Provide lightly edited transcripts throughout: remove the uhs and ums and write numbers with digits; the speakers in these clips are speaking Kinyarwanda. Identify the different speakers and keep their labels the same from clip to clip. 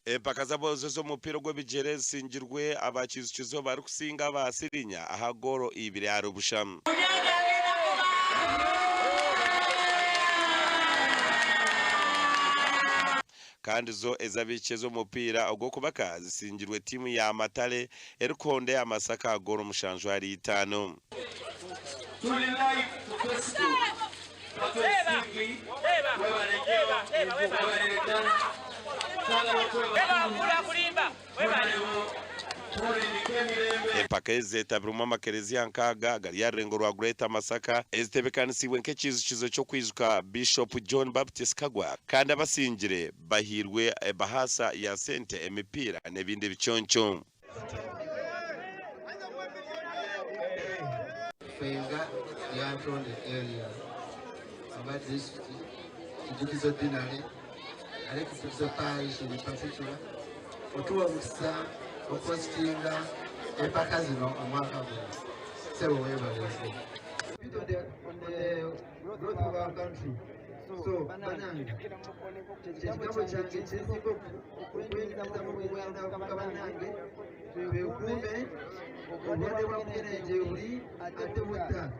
Speaker 1: Empaka z'abayobozi z'umupira gw'ebigere zisingirwe abakizukizo bari kusinga basirinya aha goro ibiri ari ubushamu. Kandi zo ezabike z'umupira ogwo kubaka zisingirwe timu ya Matale erikonde amasaka goro mushanjwari 5. Empaka ezetabiruma makerezi ankaga gari yarengo rwa Greater Masaka ezitebekanisiwe nk'ekizukizo cyo kwizuka Bishop John Baptist Kagwa kandi abasingire bahirwe bahasa ya sente emipira n'ebindi biconco.
Speaker 2: Fenga ya from the area about this Kijukizo dinari Alexis parish in particular otuwa musa opostinga empaka zino omwaka guno sebo webalese on the growth of our country. So banange chikabo change chesiko kwenda mu kwenda kubanange bekume obwade bwakeneje uri atebuta.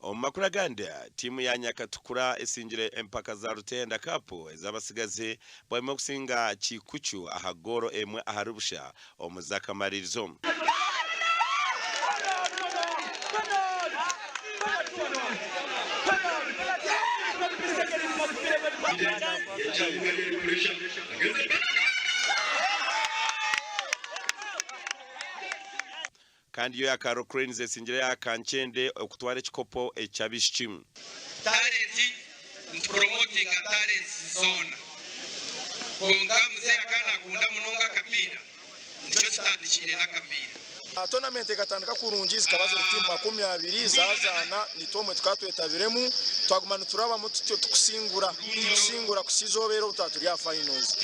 Speaker 1: Omakura ganda timu ya Nyakatukura esingire empaka za Rutenda Cup ezabasigaze barimo kusinga Kikuchu ahagoro emwe aharubusha omuzaka maririzo. Kandi yo ya Karo Cranes esingire ya Kanchende okutwara ekikopo ekyabishikimu.
Speaker 3: Talent promoting a talent zone. Konga mzee akana kunda munonga kapira. Ndio standi na kapira.
Speaker 4: Tournament ikatandika kurungi zikabaza timu 20 zazana nitomwe tukatwetabiremu twagumana turaba mutu tukusingura kusizobera utatu ya finals.